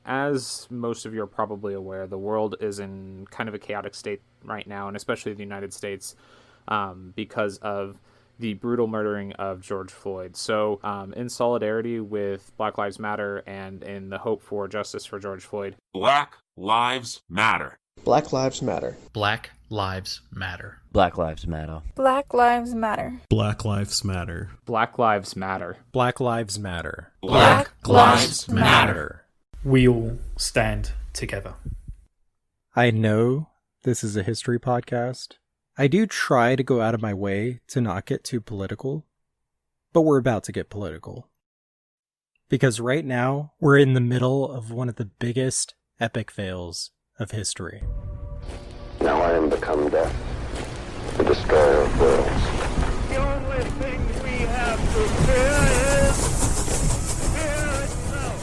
as most of you are probably aware, the world is in kind of a chaotic state right now, and especially the United States, because of the brutal murdering of George Floyd. So in solidarity with Black Lives Matter and in the hope for justice for George Floyd. Black Lives Matter. Black Lives Matter. Black Lives Matter. Black Lives Matter. Black Lives Matter. Black Lives Matter. Black Lives Matter. Black Lives Matter. Black Lives Matter. We all stand together. I know this is a history podcast. I do try to go out of my way to not get too political, but we're about to get political. Because right now, we're in the middle of one of the biggest epic fails of history. Now I am become death, the destroyer of worlds. The only thing we have to fear is fear itself.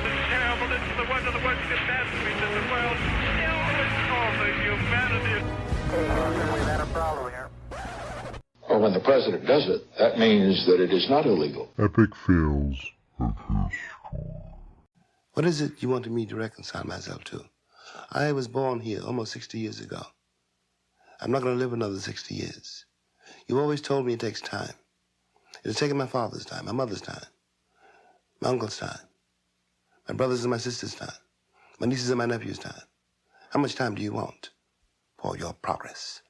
The terribleness of the one of the worst catastrophes in the world still is causing humanity. We've had a problem here. Or when the president does it, that means that it is not illegal. Epic fails of history. What is it you wanted me to reconcile myself to? I was born here almost 60 years ago. I'm not going to live another 60 years. You always told me it takes time. It has taken my father's time, my mother's time, my uncle's time, my brothers and my sister's time, my nieces and my nephews' time. How much time do you want for your progress?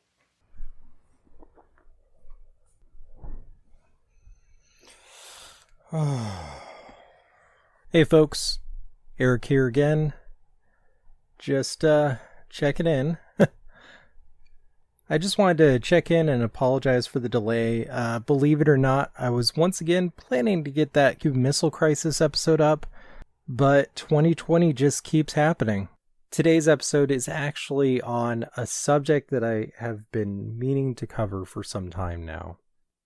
Hey folks, Eric here again. Just checking in. I just wanted to check in and apologize for the delay. Believe it or not, I was once again planning to get that Cuban Missile Crisis episode up, but 2020 just keeps happening. Today's episode is actually on a subject that I have been meaning to cover for some time now.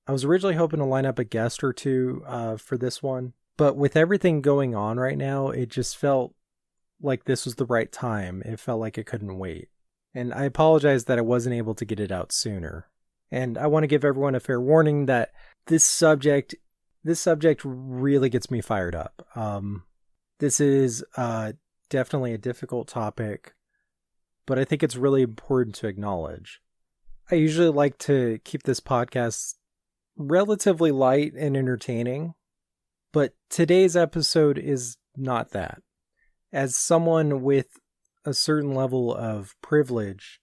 I was originally hoping to line up a guest or two for this one, but with everything going on right now, it just felt like this was the right time. It felt like it couldn't wait. And I apologize that I wasn't able to get it out sooner. And I want to give everyone a fair warning that this subject really gets me fired up. This is definitely a difficult topic, but I think it's really important to acknowledge. I usually like to keep this podcast relatively light and entertaining, but today's episode is not that. As someone with a certain level of privilege,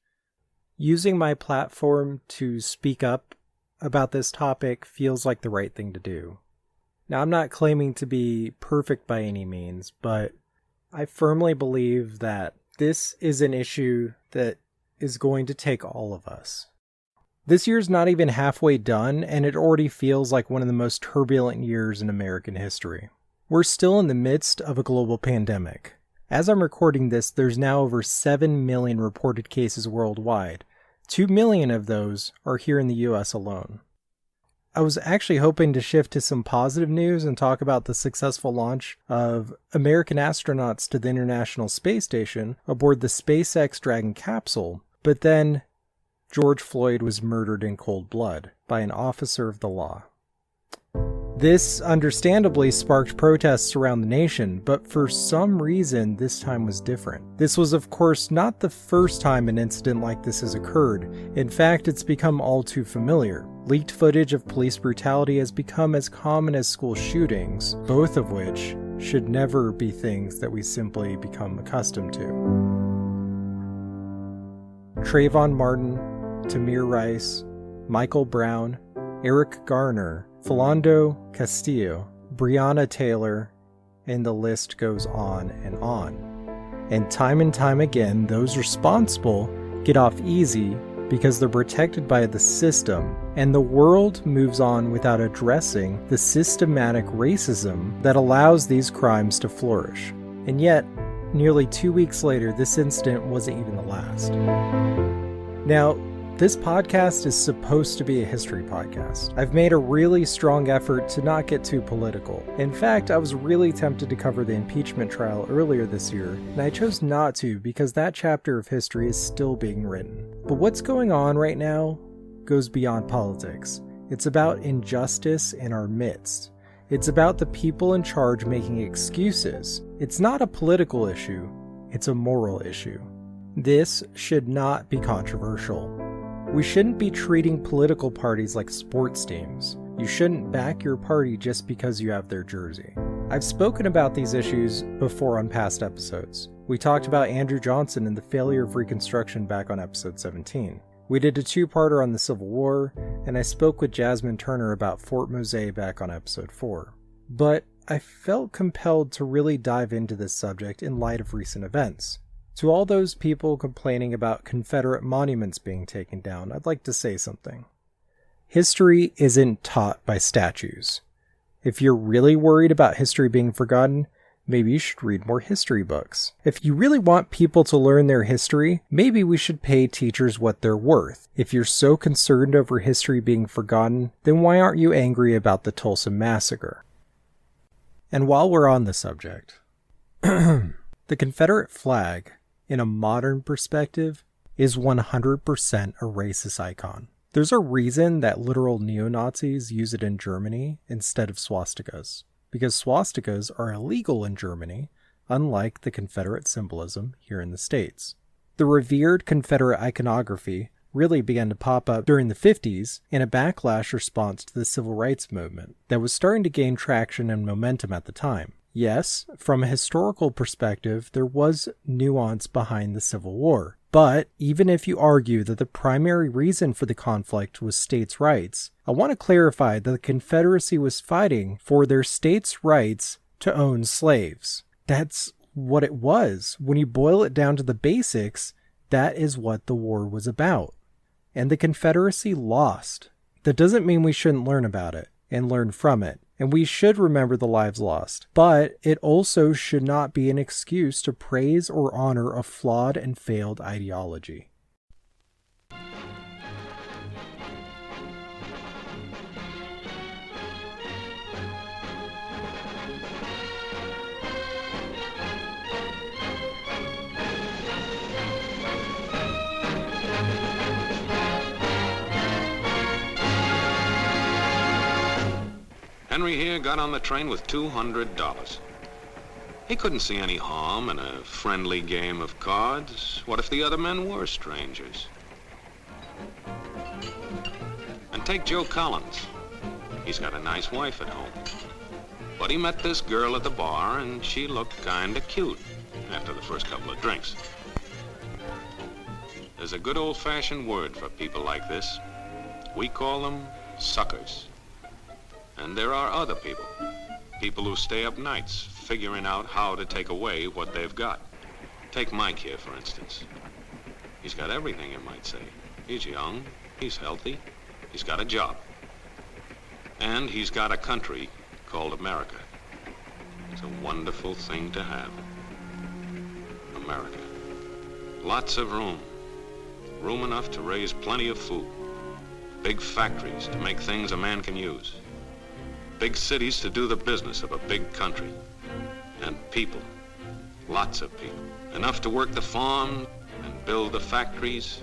using my platform to speak up about this topic feels like the right thing to do. Now, I'm not claiming to be perfect by any means, but I firmly believe that this is an issue that is going to take all of us. This year's not even halfway done, and it already feels like one of the most turbulent years in American history. We're still in the midst of a global pandemic. As I'm recording this, there's now over 7 million reported cases worldwide. 2 million of those are here in the US alone. I was actually hoping to shift to some positive news and talk about the successful launch of American astronauts to the International Space Station aboard the SpaceX Dragon capsule, but then George Floyd was murdered in cold blood by an officer of the law. This understandably sparked protests around the nation, but for some reason this time was different. This was of course not the first time an incident like this has occurred. In fact, it's become all too familiar. Leaked footage of police brutality has become as common as school shootings, both of which should never be things that we simply become accustomed to. Trayvon Martin, Tamir Rice, Michael Brown, Eric Garner, Philando Castillo, Breonna Taylor, and the list goes on and on. And time again, those responsible get off easy because they're protected by the system, and the world moves on without addressing the systematic racism that allows these crimes to flourish. And yet, nearly 2 weeks later, this incident wasn't even the last. Now, this podcast is supposed to be a history podcast. I've made a really strong effort to not get too political. In fact, I was really tempted to cover the impeachment trial earlier this year, and I chose not to because that chapter of history is still being written. But what's going on right now goes beyond politics. It's about injustice in our midst. It's about the people in charge making excuses. It's not a political issue, it's a moral issue. This should not be controversial. We shouldn't be treating political parties like sports teams. You shouldn't back your party just because you have their jersey. I've spoken about these issues before on past episodes. We talked about Andrew Johnson and the failure of Reconstruction back on episode 17. We did a two-parter on the Civil War, and I spoke with Jasmine Turner about Fort Mose back on episode 4. But I felt compelled to really dive into this subject in light of recent events. To all those people complaining about Confederate monuments being taken down, I'd like to say something. History isn't taught by statues. If you're really worried about history being forgotten, maybe you should read more history books. If you really want people to learn their history, maybe we should pay teachers what they're worth. If you're so concerned over history being forgotten, then why aren't you angry about the Tulsa Massacre? And while we're on the subject, the Confederate flag, in a modern perspective, is 100% a racist icon. There's a reason that literal neo-Nazis use it in Germany instead of swastikas, because swastikas are illegal in Germany, unlike the Confederate symbolism here in the States. The revered Confederate iconography really began to pop up during the 50s in a backlash response to the civil rights movement that was starting to gain traction and momentum at the time. Yes, from a historical perspective, there was nuance behind the Civil War. But even if you argue that the primary reason for the conflict was states' rights, I want to clarify that the Confederacy was fighting for their states' rights to own slaves. That's what it was. When you boil it down to the basics, that is what the war was about. And the Confederacy lost. That doesn't mean we shouldn't learn about it and learn from it. And we should remember the lives lost. But it also should not be an excuse to praise or honor a flawed and failed ideology. Henry here got on the train with $200. He couldn't see any harm in a friendly game of cards. What if the other men were strangers? And take Joe Collins. He's got a nice wife at home. But he met this girl at the bar, and she looked kinda cute after the first couple of drinks. There's a good old-fashioned word for people like this. We call them suckers. And there are other people, people who stay up nights figuring out how to take away what they've got. Take Mike here, for instance. He's got everything, you might say. He's young, he's healthy, he's got a job. And he's got a country called America. It's a wonderful thing to have. America. Lots of room. Room enough to raise plenty of food. Big factories to make things a man can use. Big cities to do the business of a big country. And people. Lots of people. Enough to work the farm and build the factories,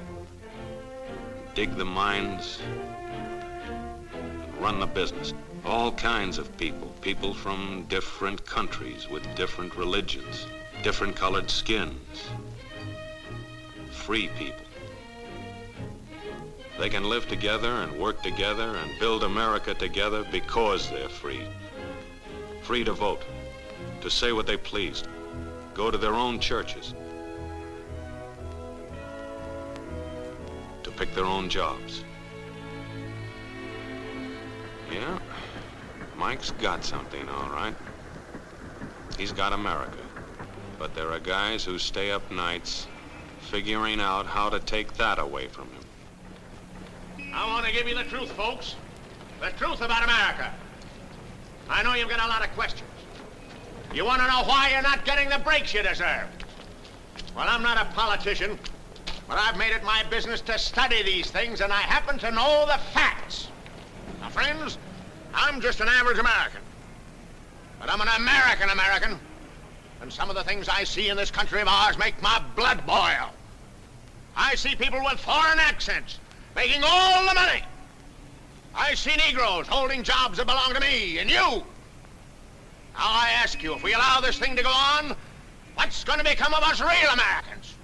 dig the mines, and run the business. All kinds of people. People from different countries with different religions, different colored skins. Free people. They can live together and work together and build America together because they're free. Free to vote, to say what they please, go to their own churches, to pick their own jobs. Yeah, Mike's got something, all right. He's got America. But there are guys who stay up nights figuring out how to take that away from him. I want to give you the truth, folks. The truth about America. I know you've got a lot of questions. You want to know why you're not getting the breaks you deserve. Well, I'm not a politician, but I've made it my business to study these things, and I happen to know the facts. Now, friends, I'm just an average American. But I'm an American, and some of the things I see in this country of ours make my blood boil. I see people with foreign accents making all the money. I see Negroes holding jobs that belong to me and you. Now I ask you, if we allow this thing to go on, what's going to become of us real Americans?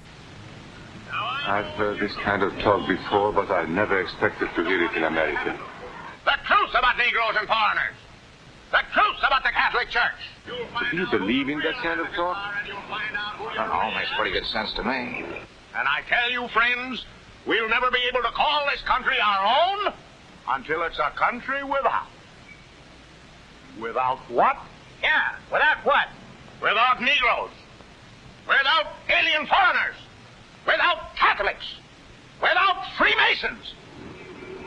I've heard this kind of talk before, but I never expected to hear it in America. The truth about Negroes and foreigners. The truth about the Catholic Church. Do you believe in that kind of talk? That makes pretty good sense to me. And I tell you, friends, we'll never be able to call this country our own until it's a country without. Without what? Yeah, without what? Without Negroes. Without alien foreigners. Without Catholics. Without Freemasons.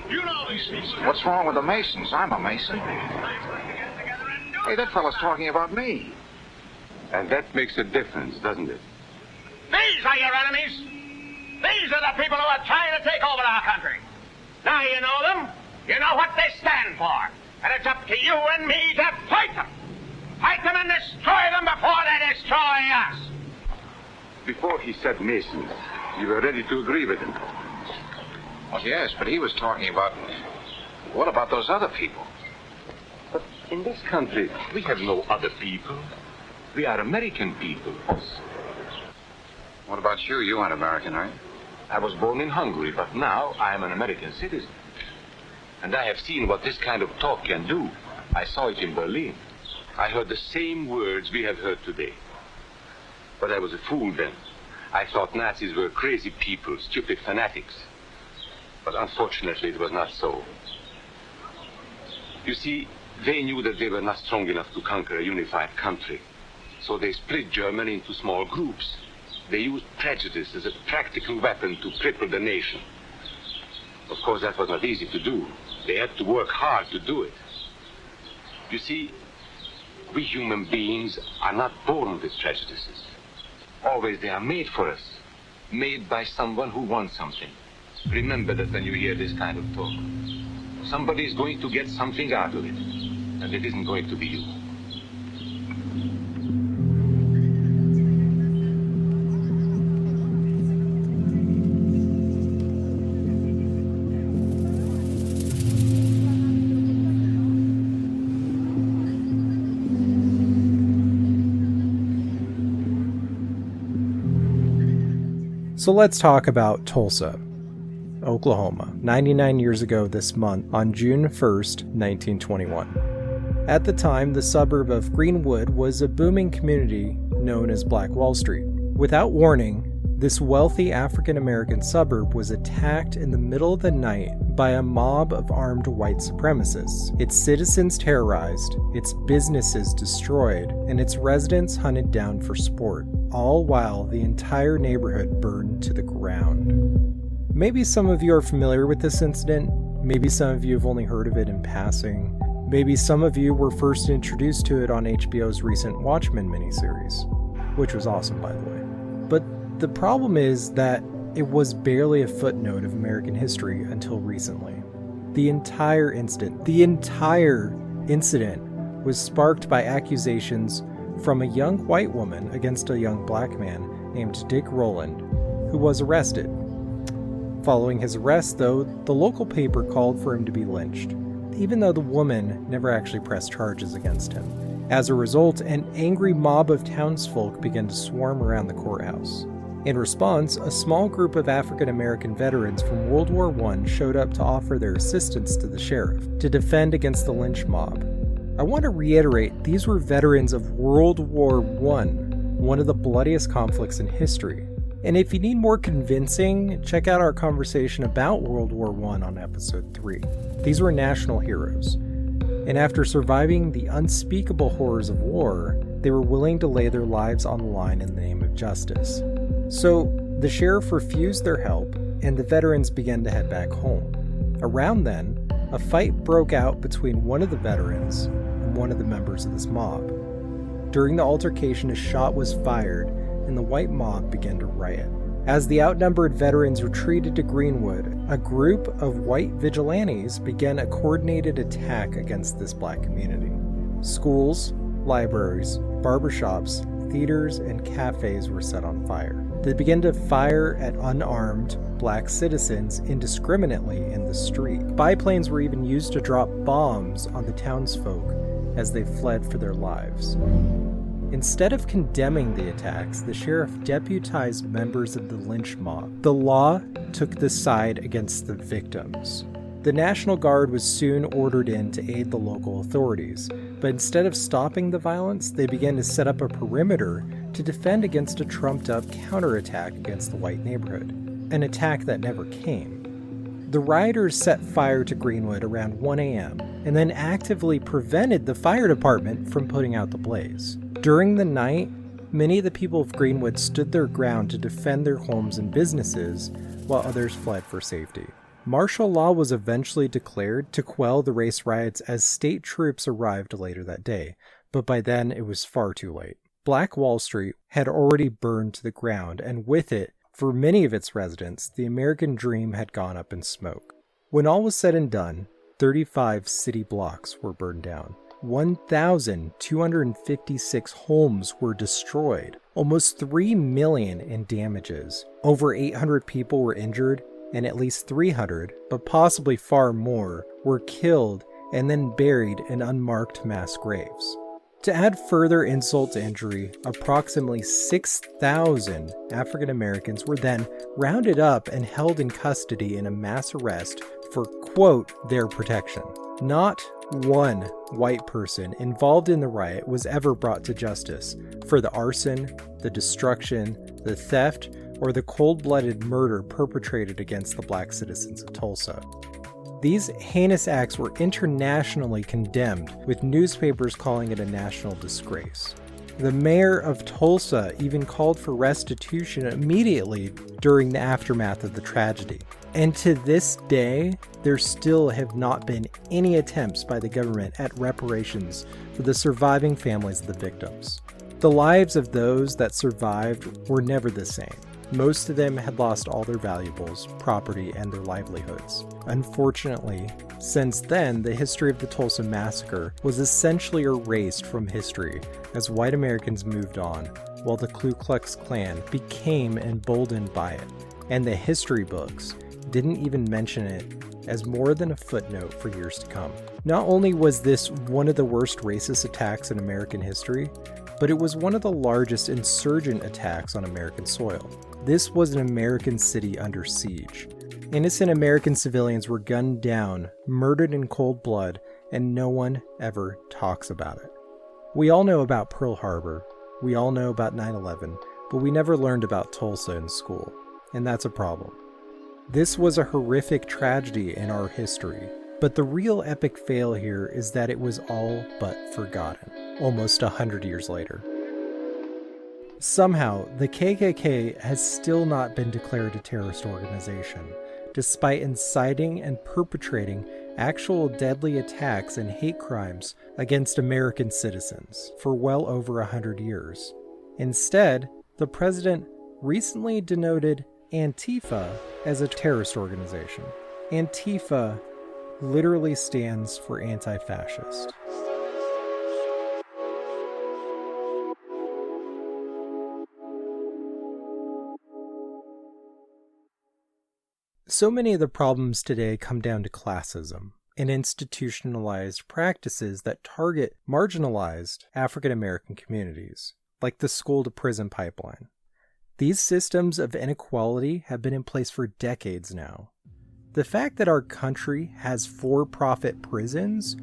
You know these people. What's wrong with the Masons? I'm a Mason. Hey, that fellow's talking about me. And that makes a difference, doesn't it? These are your enemies. These are the people who are trying to take over our country. Now you know them. You know what they stand for. And it's up to you and me to fight them. Fight them and destroy them before they destroy us. Before he said Masons, you were ready to agree with him. Well, yes, but he was talking about... What about those other people? But in this country, we have no other people. We are American people. What about you? You aren't American, are you? I was born in Hungary, but now I am an American citizen. And I have seen what this kind of talk can do. I saw it in Berlin. I heard the same words we have heard today. But I was a fool then. I thought Nazis were crazy people, stupid fanatics. But unfortunately, it was not so. You see, they knew that they were not strong enough to conquer a unified country. So they split Germany into small groups. They used prejudice as a practical weapon to cripple the nation. Of course, that was not easy to do. They had to work hard to do it. You see, we human beings are not born with prejudices. Always they are made for us. Made by someone who wants something. Remember that when you hear this kind of talk. Somebody is going to get something out of it. And it isn't going to be you. So let's talk about Tulsa, Oklahoma, 99 years ago this month on June 1st, 1921. At the time, the suburb of Greenwood was a booming community known as Black Wall Street. Without warning, this wealthy African-American suburb was attacked in the middle of the night by a mob of armed white supremacists. Its citizens terrorized, its businesses destroyed, and its residents hunted down for sport, all while the entire neighborhood burned to the ground. Maybe some of you are familiar with this incident, maybe some of you have only heard of it in passing, maybe some of you were first introduced to it on HBO's recent Watchmen miniseries, which was awesome by the way. But the problem is that it was barely a footnote of American history until recently. The entire incident was sparked by accusations from a young white woman against a young black man named Dick Rowland, who was arrested. Following his arrest, though, the local paper called for him to be lynched, even though the woman never actually pressed charges against him. As a result, an angry mob of townsfolk began to swarm around the courthouse. In response, a small group of African-American veterans from World War I showed up to offer their assistance to the sheriff to defend against the lynch mob. I want to reiterate, these were veterans of World War I, one of the bloodiest conflicts in history. And if you need more convincing, check out our conversation about World War I on episode 3. These were national heroes. And after surviving the unspeakable horrors of war, they were willing to lay their lives on the line in the name of justice. So, the sheriff refused their help, and the veterans began to head back home. Around then, a fight broke out between one of the veterans and one of the members of this mob. During the altercation, a shot was fired, and the white mob began to riot. As the outnumbered veterans retreated to Greenwood, a group of white vigilantes began a coordinated attack against this black community. Schools, libraries, barbershops, theaters and cafes were set on fire. They began to fire at unarmed black citizens indiscriminately in the street. Biplanes were even used to drop bombs on the townsfolk as they fled for their lives. Instead of condemning the attacks, the sheriff deputized members of the lynch mob. The law took the side against the victims. The National Guard was soon ordered in to aid the local authorities, but instead of stopping the violence, they began to set up a perimeter to defend against a trumped-up counterattack against the white neighborhood, an attack that never came. The rioters set fire to Greenwood around 1 a.m. and then actively prevented the fire department from putting out the blaze. During the night, many of the people of Greenwood stood their ground to defend their homes and businesses, while others fled for safety. Martial law was eventually declared to quell the race riots as state troops arrived later that day, but by then it was far too late. Black Wall Street had already burned to the ground, and with it, for many of its residents, the American dream had gone up in smoke. When all was said and done, 35 city blocks were burned down. 1,256 homes were destroyed, almost $3 million in damages. Over 800 people were injured, and at least 300, but possibly far more, were killed and then buried in unmarked mass graves. To add further insult to injury, approximately 6,000 African Americans were then rounded up and held in custody in a mass arrest for, quote, their protection. Not one white person involved in the riot was ever brought to justice for the arson, the destruction, the theft, or the cold-blooded murder perpetrated against the black citizens of Tulsa. These heinous acts were internationally condemned, with newspapers calling it a national disgrace. The mayor of Tulsa even called for restitution immediately during the aftermath of the tragedy. And to this day, there still have not been any attempts by the government at reparations for the surviving families of the victims. The lives of those that survived were never the same. Most of them had lost all their valuables, property, and their livelihoods. Unfortunately, since then, the history of the Tulsa Massacre was essentially erased from history as white Americans moved on, while the Ku Klux Klan became emboldened by it, and the history books didn't even mention it as more than a footnote for years to come. Not only was this one of the worst racist attacks in American history, but it was one of the largest insurgent attacks on American soil. This was an American city under siege. Innocent American civilians were gunned down, murdered in cold blood, and no one ever talks about it. We all know about Pearl Harbor, we all know about 9/11, but we never learned about Tulsa in school, and that's a problem. This was a horrific tragedy in our history, but the real epic fail here is that it was all but forgotten, almost 100 years later. Somehow, the KKK has still not been declared a terrorist organization, despite inciting and perpetrating actual deadly attacks and hate crimes against American citizens for well over 100 years. Instead, the president recently denoted Antifa as a terrorist organization. Antifa literally stands for anti-fascist. So many of the problems today come down to classism and institutionalized practices that target marginalized African American communities, like the school-to-prison pipeline. These systems of inequality have been in place for decades now. The fact that our country has for-profit prisons,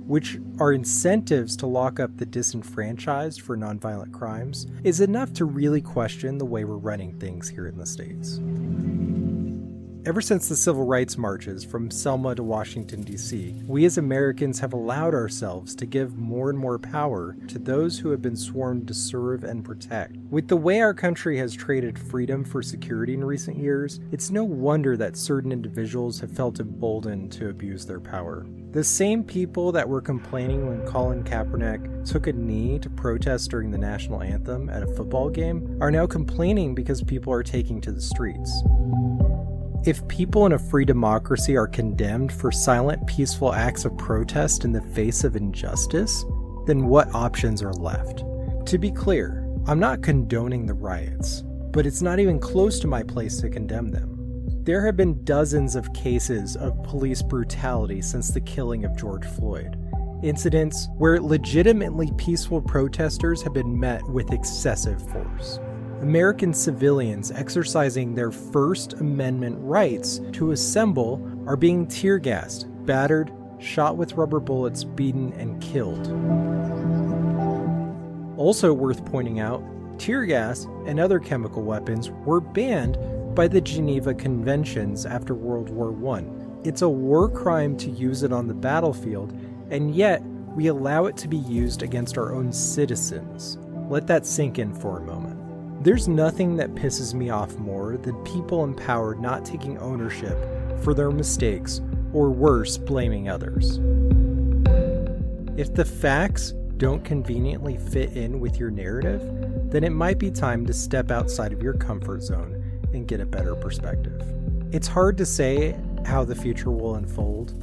which are incentives to lock up the disenfranchised for nonviolent crimes, is enough to really question the way we're running things here in the States. Ever since the civil rights marches from Selma to Washington, D.C., we as Americans have allowed ourselves to give more and more power to those who have been sworn to serve and protect. With the way our country has traded freedom for security in recent years, it's no wonder that certain individuals have felt emboldened to abuse their power. The same people that were complaining when Colin Kaepernick took a knee to protest during the national anthem at a football game are now complaining because people are taking to the streets. If people in a free democracy are condemned for silent, peaceful acts of protest in the face of injustice, then what options are left? To be clear, I'm not condoning the riots, but it's not even close to my place to condemn them. There have been dozens of cases of police brutality since the killing of George Floyd. Incidents where legitimately peaceful protesters have been met with excessive force. American civilians exercising their First Amendment rights to assemble are being tear gassed, battered, shot with rubber bullets, beaten, and killed. Also worth pointing out, tear gas and other chemical weapons were banned by the Geneva Conventions after World War I. It's a war crime to use it on the battlefield, and yet we allow it to be used against our own citizens. Let that sink in for a moment. There's nothing that pisses me off more than people in power not taking ownership for their mistakes, or worse, blaming others. If the facts don't conveniently fit in with your narrative, then it might be time to step outside of your comfort zone and get a better perspective. It's hard to say how the future will unfold,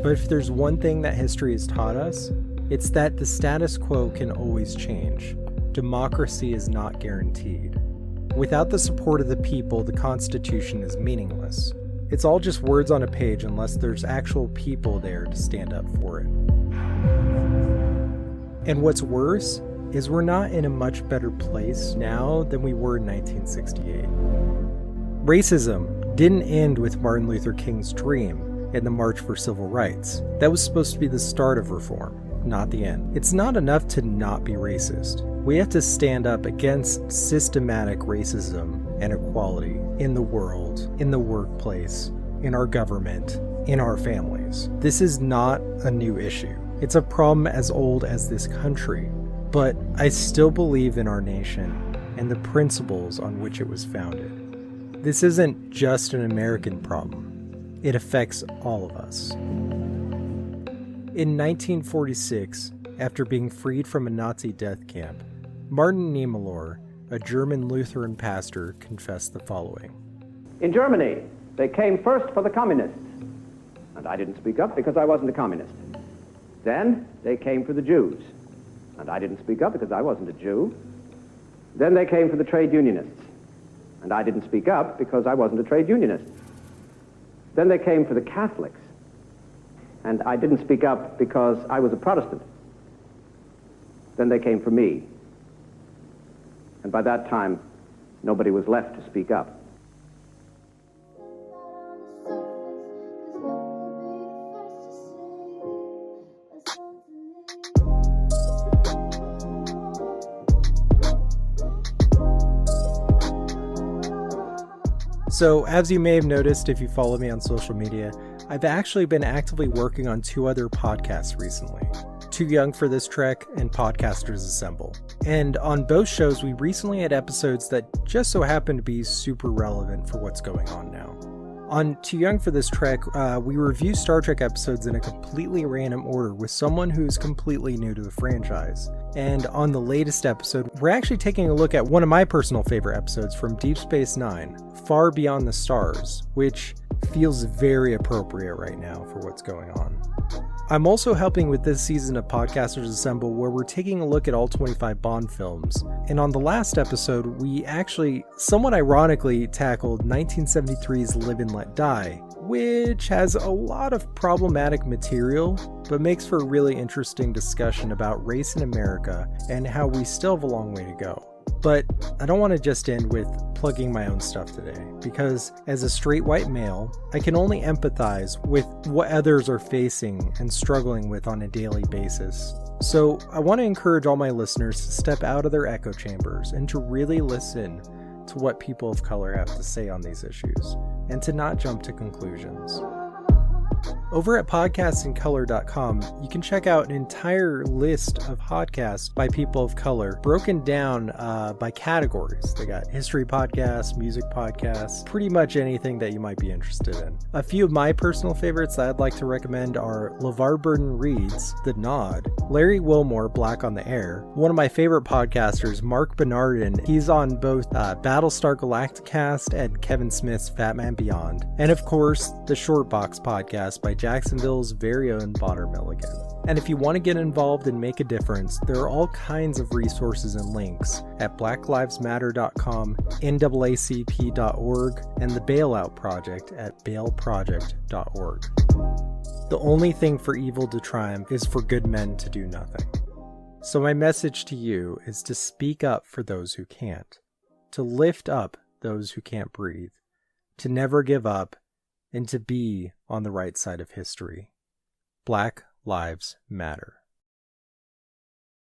but if there's one thing that history has taught us, it's that the status quo can always change. Democracy is not guaranteed. Without the support of the people, the Constitution is meaningless. It's all just words on a page unless there's actual people there to stand up for it. And what's worse is we're not in a much better place now than we were in 1968. Racism didn't end with Martin Luther King's dream and the March for Civil Rights. That was supposed to be the start of reform, not the end. It's not enough to not be racist. We have to stand up against systematic racism and equality in the world, in the workplace, in our government, in our families. This is not a new issue. It's a problem as old as this country, but I still believe in our nation and the principles on which it was founded. This isn't just an American problem. It affects all of us. In 1946, after being freed from a Nazi death camp, Martin Niemöller, a German Lutheran pastor, confessed the following. In Germany, they came first for the communists, and I didn't speak up because I wasn't a communist. Then they came for the Jews, and I didn't speak up because I wasn't a Jew. Then they came for the trade unionists, and I didn't speak up because I wasn't a trade unionist. Then they came for the Catholics, and I didn't speak up because I was a Protestant. Then they came for me, and by that time, nobody was left to speak up. So, as you may have noticed if you follow me on social media, I've actually been actively working on 2 other podcasts recently. Too Young for This Trek and Podcasters Assemble. And on both shows, we recently had episodes that just so happen to be super relevant for what's going on now. On Too Young for This Trek, we review Star Trek episodes in a completely random order with someone who's completely new to the franchise. And on the latest episode, we're actually taking a look at one of my personal favorite episodes from Deep Space Nine, Far Beyond the Stars, which feels very appropriate right now for what's going on. I'm also helping with this season of Podcasters Assemble, where we're taking a look at all 25 Bond films. And on the last episode, we actually, somewhat ironically, tackled 1973's Live and Let Die, which has a lot of problematic material, but makes for a really interesting discussion about race in America and how we still have a long way to go. But I don't want to just end with plugging my own stuff today, because as a straight white male, I can only empathize with what others are facing and struggling with on a daily basis. So I want to encourage all my listeners to step out of their echo chambers and to really listen to what people of color have to say on these issues, and to not jump to conclusions. Over at podcastincolor.com, you can check out an entire list of podcasts by people of color, broken down by categories. They got history podcasts, music podcasts, pretty much anything that you might be interested in. A few of my personal favorites that I'd like to recommend are LeVar Burton Reads, The Nod, Larry Wilmore, Black on the Air, one of my favorite podcasters, Mark Bernardin. He's on both Battlestar Galacticast and Kevin Smith's Fat Man Beyond, and of course, the Short Box podcast by Jacksonville's very own Bonner Milligan. And if you want to get involved and make a difference, there are all kinds of resources and links at blacklivesmatter.com, naacp.org, and the Bailout Project at bailproject.org. The only thing for evil to triumph is for good men to do nothing. So my message to you is to speak up for those who can't, to lift up those who can't breathe, to never give up, and to be on the right side of history. Black Lives Matter.